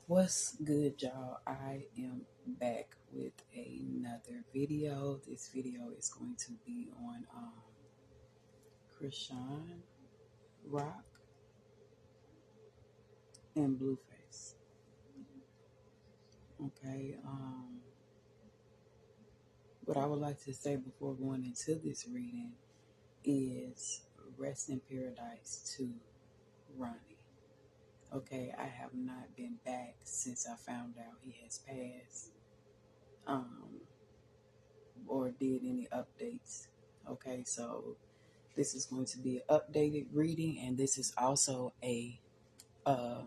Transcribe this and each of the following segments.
What's good, y'all? I am back with another video. This video is going to be on Chrisean Rock and Blueface. Okay. What I would like to say before going into this reading is rest in paradise to Ronnie. Okay, I have not been back since I found out he has passed. Or did any updates. Okay, so this is going to be an updated reading, and this is also a uh,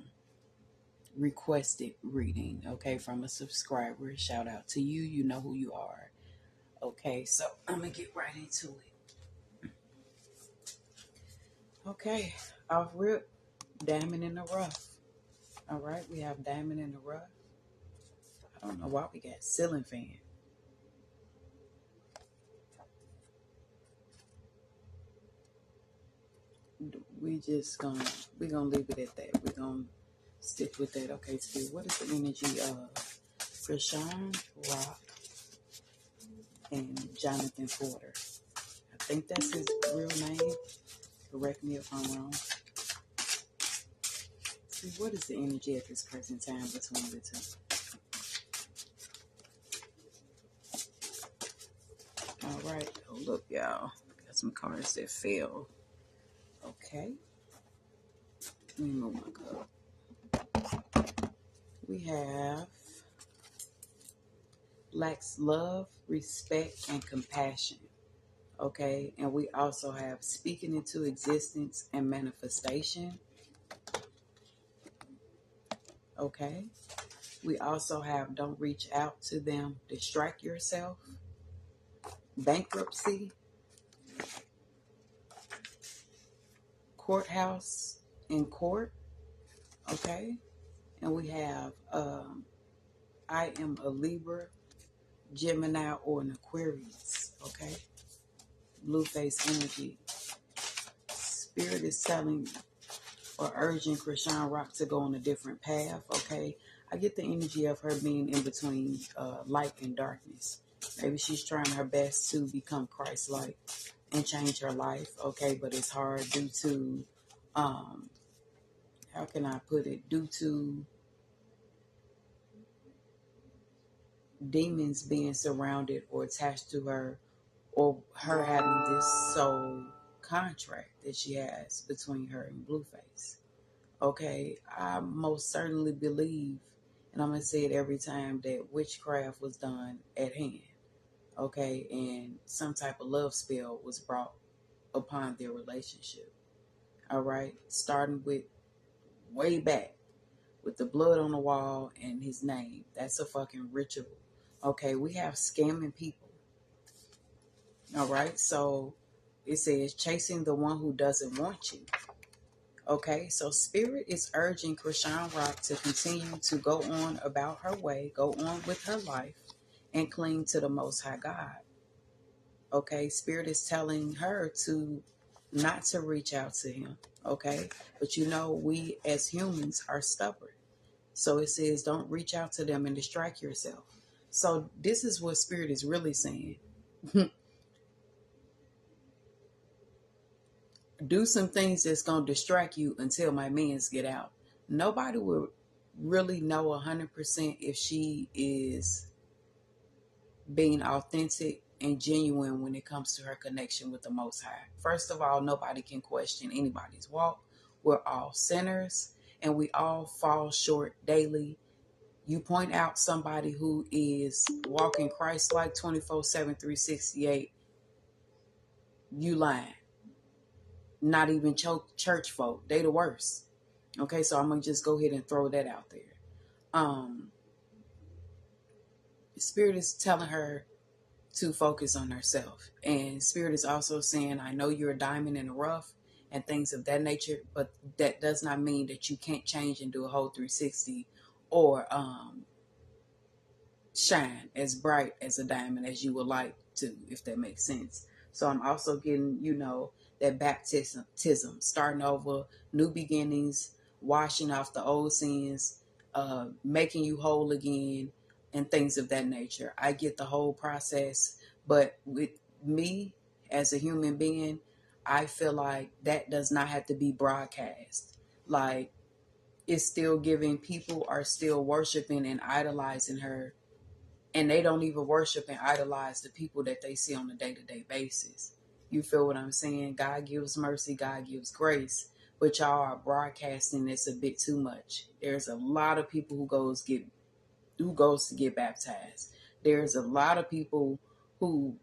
requested reading, okay, from a subscriber. Shout out to you. You know who you are. Okay, so I'm going to get right into it. Okay, off rip, diamond in the rough. All right, we have diamond in the rough. I don't know why we got ceiling fan. We're gonna leave it at that. We're gonna stick with that. Okay, Spirit, what is the energy of Chrisean Rock and Jonathan Porter? I think that's his real name. Correct me if I'm wrong. See, what is the energy at this present time between the two? All right. Oh, look, y'all. Got some cards that fell. Okay. Let me move my cup. We have lacks love, respect, and compassion. Okay. And we also have speaking into existence and manifestation. Okay. We also have don't reach out to them, distract yourself, bankruptcy, courthouse, in court. Okay. And we have I am a Libra, Gemini, or an Aquarius. Okay. Blueface energy. Spirit is telling or urging Chrisean Rock to go on a different path. Okay. I get the energy of her being in between light and darkness. Maybe she's trying her best to become Christ-like and change her life. Okay. But it's hard due to, how can I put it? Due to demons being surrounded or attached to her, or her having this soul contract that she has between her and Blueface. Okay, I most certainly believe, and I'm going to say it every time, that witchcraft was done at hand. Okay, and some type of love spell was brought upon their relationship. All right, starting with way back with the blood on the wall and his name. That's a fucking ritual. Okay, we have scamming people. All right, so it says chasing the one who doesn't want you. Okay, so Spirit is urging Chrisean Rock to continue to go on about her way, go on with her life, and cling to the Most High God. Okay, Spirit is telling her to not to reach out to him. Okay, but you know, we as humans are stubborn. So it says don't reach out to them and distract yourself. So this is what Spirit is really saying. Do some things that's going to distract you until my mans get out. Nobody will really know 100% if she is being authentic and genuine when it comes to her connection with the Most High. First of all, nobody can question anybody's walk. We're all sinners and we all fall short daily. You point out somebody who is walking Christ-like 24/7, 368, you lying. Not even church folk. They the worst. Okay, so I'm going to just go ahead and throw that out there. Spirit is telling her to focus on herself. And Spirit is also saying, I know you're a diamond in the rough and things of that nature, but that does not mean that you can't change and do a whole 360 or shine as bright as a diamond as you would like to, if that makes sense. So I'm also getting, that baptism, starting over, new beginnings, washing off the old sins, making you whole again, and things of that nature. I get the whole process, but with me as a human being, I feel like that does not have to be broadcast. Like, it's still giving, people are still worshiping and idolizing her, and they don't even worship and idolize the people that they see on a day-to-day basis. You feel what I'm saying? God gives mercy, God gives grace, but y'all are broadcasting this a bit too much. There's a lot of people who goes to get baptized. There's a lot of people who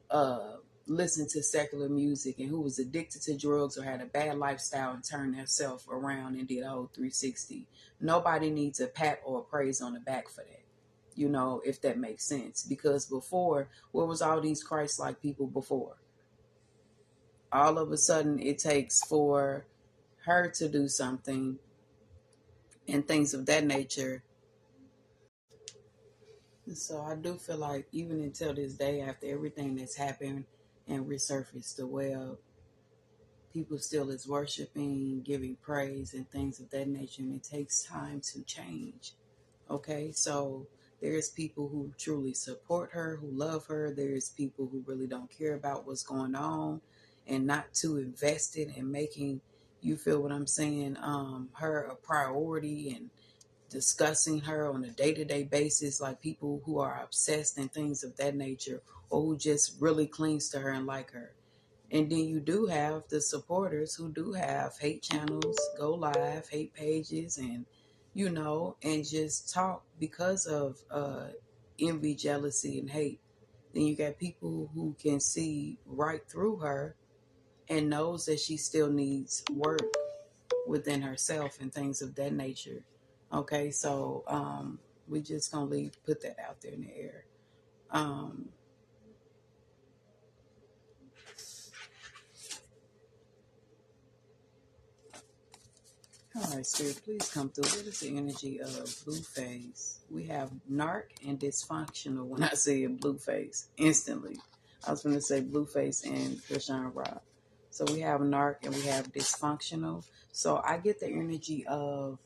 listen to secular music and who was addicted to drugs or had a bad lifestyle and turned themselves around and did a whole 360. Nobody needs a pat or a praise on the back for that. You know, if that makes sense. Because before, where was all these Christ-like people before? All of a sudden, it takes for her to do something and things of that nature. So I do feel like even until this day, after everything that's happened and resurfaced the web, people still is worshiping, giving praise and things of that nature, and it takes time to change. Okay, so there's people who truly support her, who love her. There's people who really don't care about what's going on and not too invested in making, you feel what I'm saying, her a priority and discussing her on a day-to-day basis, like people who are obsessed and things of that nature, or who just really clings to her and like her. And then you do have the supporters who do have hate channels, go live, hate pages, and and just talk because of envy, jealousy, and hate. Then you got people who can see right through her and knows that she still needs work within herself and things of that nature. Okay, so we just gonna put that out there in the air. Um, all right, Spirit, please come through. What is the energy of Blueface? We have narc and dysfunctional. When I say Blueface, instantly, I was going to say Blueface and Chrisean Rock. So we have narc and we have dysfunctional. So I get the energy of